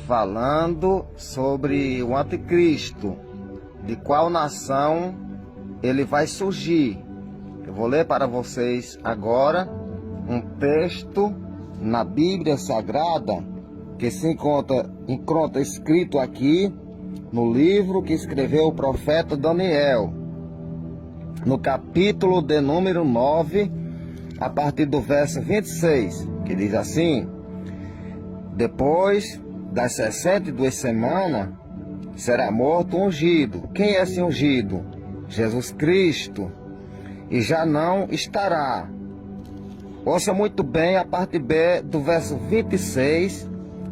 falando sobre o anticristo, de qual nação ele vai surgir. Eu vou ler para vocês agora um texto na Bíblia Sagrada que se encontra escrito aqui no livro que escreveu o profeta Daniel, no capítulo de número 9, a partir do verso 26, que diz assim: depois das 62 semanas, será morto um ungido. Quem é esse ungido? Jesus Cristo. E já não estará. Ouça muito bem a parte B do verso 26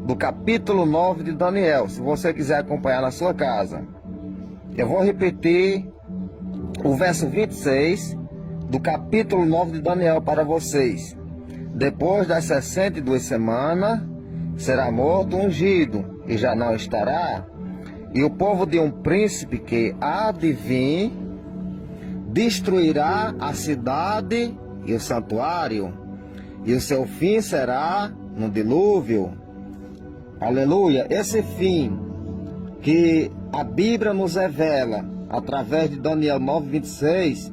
do capítulo 9 de Daniel, se você quiser acompanhar na sua casa. Eu vou repetir o verso 26 do capítulo 9 de Daniel para vocês. Depois das 62 semanas, será morto um ungido, e já não estará. E o povo de um príncipe que há de vir destruirá a cidade e o santuário, e o seu fim será no dilúvio. Aleluia! Esse fim que a Bíblia nos revela através de Daniel 9:26,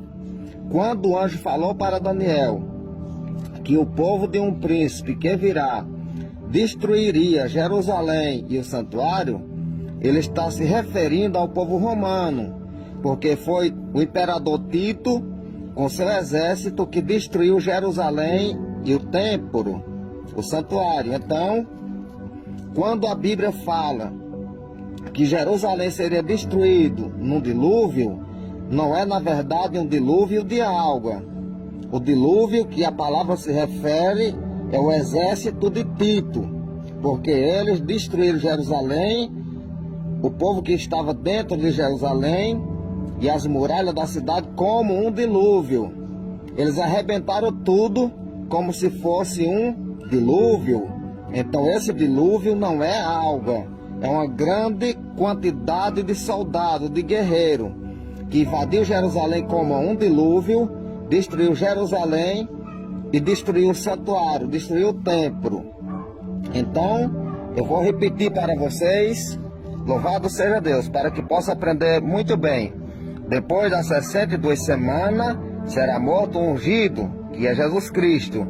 quando o anjo falou para Daniel que o povo de um príncipe que virá destruiria Jerusalém e o santuário, ele está se referindo ao povo romano, porque foi o imperador Tito com seu exército que destruiu Jerusalém e o templo, o santuário. Então, quando a Bíblia fala que Jerusalém seria destruído num dilúvio, não é na verdade um dilúvio de água. O dilúvio que a palavra se refere é o exército de Tito, porque eles destruíram Jerusalém, o povo que estava dentro de Jerusalém e as muralhas da cidade como um dilúvio. Eles arrebentaram tudo como se fosse um dilúvio. Então esse dilúvio não é água, é uma grande quantidade de soldados, de guerreiros, que invadiu Jerusalém como um dilúvio, destruiu Jerusalém e destruiu o santuário, destruiu o templo. Então, eu vou repetir para vocês, louvado seja Deus, para que possa aprender muito bem. Depois das 62 semanas, será morto um ungido, que é Jesus Cristo.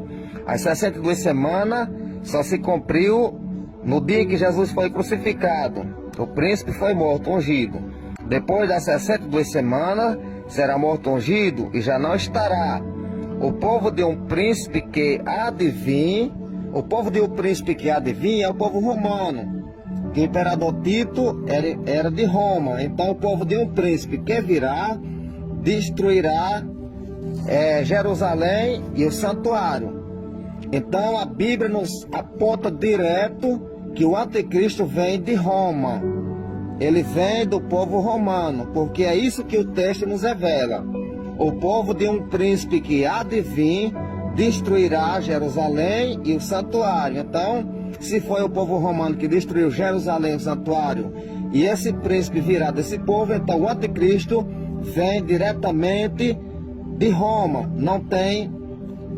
As 62 semanas só se cumpriu no dia em que Jesus foi crucificado. O príncipe foi morto, ungido. Depois das 62 semanas, será morto ungido e já não estará. O povo de um príncipe que há de vir, o povo de um príncipe que há de vir é o povo romano, que o imperador Tito era de Roma. Então o povo de um príncipe que virá destruirá Jerusalém e o santuário. Então a Bíblia nos aponta direto que o anticristo vem de Roma. Ele vem do povo romano, porque é isso que o texto nos revela. O povo de um príncipe que há de vir destruirá Jerusalém e o santuário. Então, se foi o povo romano que destruiu Jerusalém e o santuário, e esse príncipe virá desse povo, então o anticristo vem diretamente de Roma. Não tem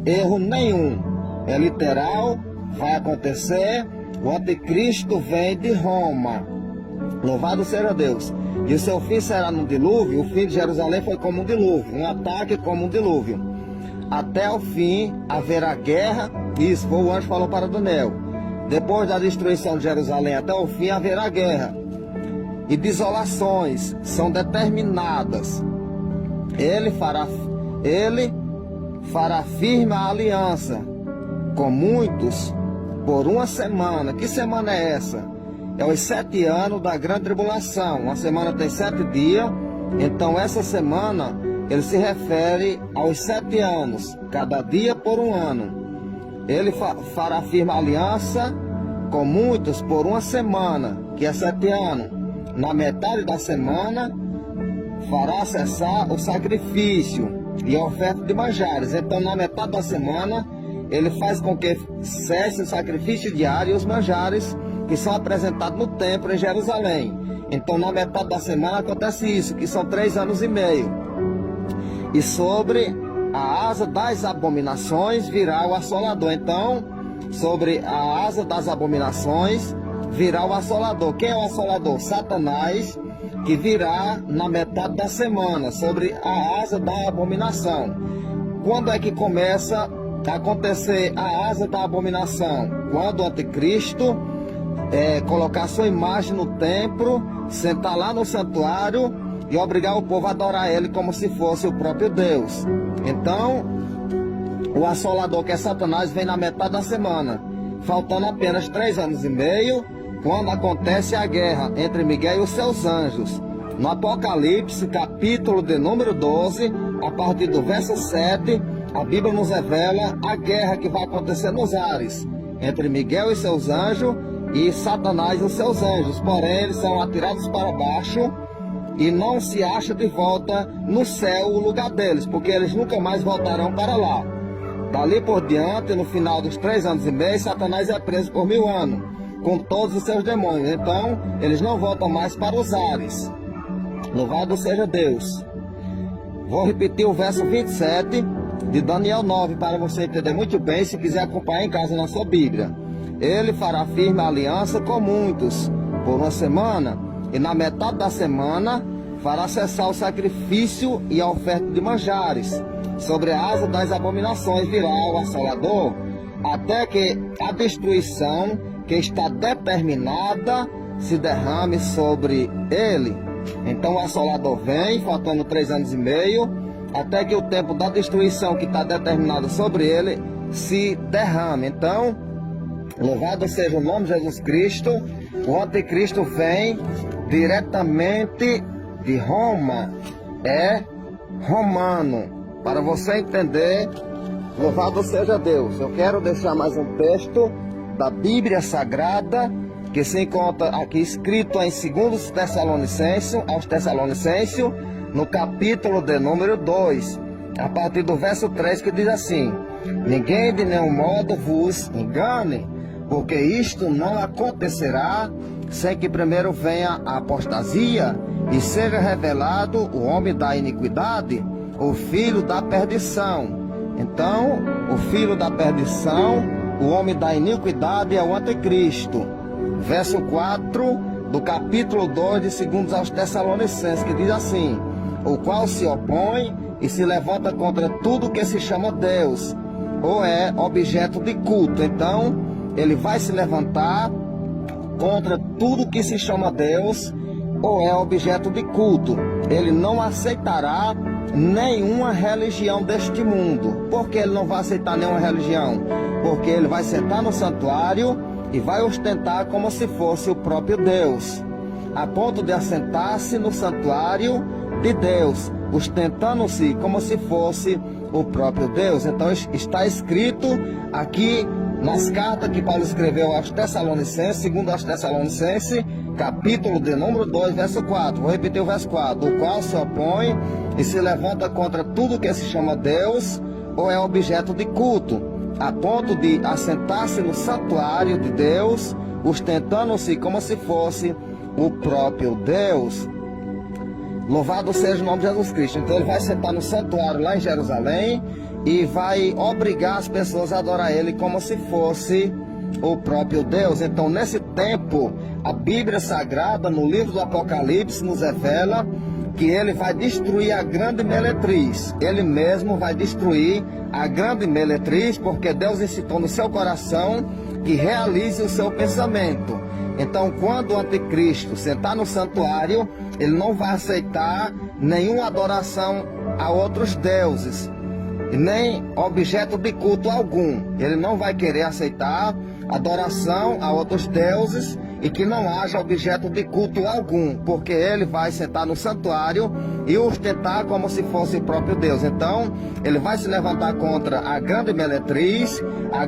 erro nenhum. É literal, vai acontecer. O anticristo vem de Roma. Louvado seja Deus. E o seu fim será no dilúvio. O fim de Jerusalém foi como um dilúvio, um ataque como um dilúvio. Até o fim haverá guerra. Isso foi o anjo que falou para Daniel. Depois da destruição de Jerusalém até o fim haverá guerra. E desolações são determinadas. Ele fará firme a aliança com muitos por uma semana. Que semana é essa? É os 7 anos da grande tribulação. Uma semana tem 7 dias. Então essa semana ele se refere aos 7 anos, cada dia por um ano. Ele fará firme aliança com muitos por uma semana, que é 7 anos. Na metade da semana fará cessar o sacrifício e a oferta de manjares. Então na metade da semana ele faz com que cesse o sacrifício diário e os manjares que são apresentados no templo em Jerusalém. Então na metade da semana acontece isso, que são 3 anos e meio. E sobre a asa das abominações virá o assolador. Então, sobre a asa das abominações virá o assolador. Quem é o assolador? Satanás, que virá na metade da semana, sobre a asa da abominação. Quando é que começa a acontecer a asa da abominação? Quando o anticristo colocar sua imagem no templo, sentar lá no santuário e obrigar o povo a adorar ele como se fosse o próprio Deus. Então, o assolador, que é Satanás, vem na metade da semana, faltando apenas 3 anos e meio, quando acontece a guerra entre Miguel e os seus anjos. No Apocalipse, capítulo de número 12, a partir do verso 7, a Bíblia nos revela a guerra que vai acontecer nos ares, entre Miguel e seus anjos e Satanás e os seus anjos. Porém, eles são atirados para baixo e não se acha de volta no céu o lugar deles, porque eles nunca mais voltarão para lá. Dali por diante, no final dos 3 anos e meio, Satanás é preso por 1000 anos, com todos os seus demônios. Então, eles não voltam mais para os ares. Louvado seja Deus. Vou repetir o verso 27 de Daniel 9, para você entender muito bem, se quiser acompanhar em casa na sua Bíblia. Ele fará firme aliança com muitos por 1 semana, e na metade da semana fará cessar o sacrifício e a oferta de manjares. Sobre a asa das abominações virá o assolador, até que a destruição que está determinada se derrame sobre ele. Então o assolador vem, faltando 3 anos e meio, até que o tempo da destruição que está determinado sobre ele se derrame. Então, louvado seja o nome de Jesus Cristo. O anticristo vem diretamente de Roma, é romano. Para você entender, louvado seja Deus. Eu quero deixar mais um texto da Bíblia Sagrada, que se encontra aqui escrito em 2 Tessalonicenses, aos Tessalonicenses, no capítulo de número 2, a partir do verso 3, que diz assim: ninguém de nenhum modo vos engane, porque isto não acontecerá sem que primeiro venha a apostasia e seja revelado o homem da iniquidade, o filho da perdição. Então, o filho da perdição, o homem da iniquidade, é o anticristo. Verso 4 do capítulo 2 de 2 aos Tessalonicenses, que diz assim: o qual se opõe e se levanta contra tudo que se chama Deus, ou é objeto de culto. Então, ele vai se levantar contra tudo que se chama Deus, ou é objeto de culto. Ele não aceitará nenhuma religião deste mundo. Por que ele não vai aceitar nenhuma religião? Porque ele vai sentar no santuário e vai ostentar como se fosse o próprio Deus, a ponto de assentar-se no santuário de Deus, ostentando-se como se fosse o próprio Deus. Então está escrito aqui nas cartas que Paulo escreveu aos Tessalonicenses, segundo aos Tessalonicenses, capítulo de número 2, verso 4. Vou repetir o verso 4. O qual se opõe e se levanta contra tudo que se chama Deus, ou é objeto de culto, a ponto de assentar-se no santuário de Deus, ostentando-se como se fosse o próprio Deus. Louvado seja o nome de Jesus Cristo. Então ele vai sentar no santuário lá em Jerusalém e vai obrigar as pessoas a adorar ele como se fosse o próprio Deus. Então, nesse tempo, a Bíblia Sagrada, no livro do Apocalipse, nos revela que ele vai destruir a grande meretriz. Ele mesmo vai destruir a grande meretriz, porque Deus incitou no seu coração que realize o seu pensamento. Então, quando o anticristo sentar no santuário, ele não vai aceitar nenhuma adoração a outros deuses, nem objeto de culto algum. Ele não vai querer aceitar adoração a outros deuses e que não haja objeto de culto algum, porque ele vai sentar no santuário e ostentar como se fosse o próprio Deus. Então, ele vai se levantar contra a grande meretriz. A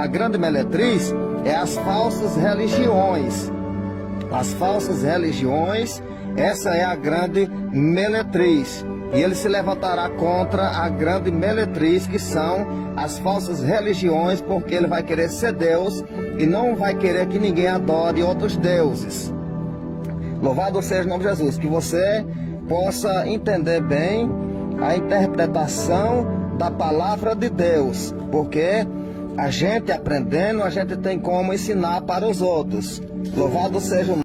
grande meretriz é as falsas religiões. As falsas religiões, essa é a grande meretriz. E ele se levantará contra a grande meretriz, que são as falsas religiões, porque ele vai querer ser Deus e não vai querer que ninguém adore outros deuses. Louvado seja o nome de Jesus. Que você possa entender bem a interpretação da palavra de Deus, porque a gente aprendendo, a gente tem como ensinar para os outros. Louvado seja o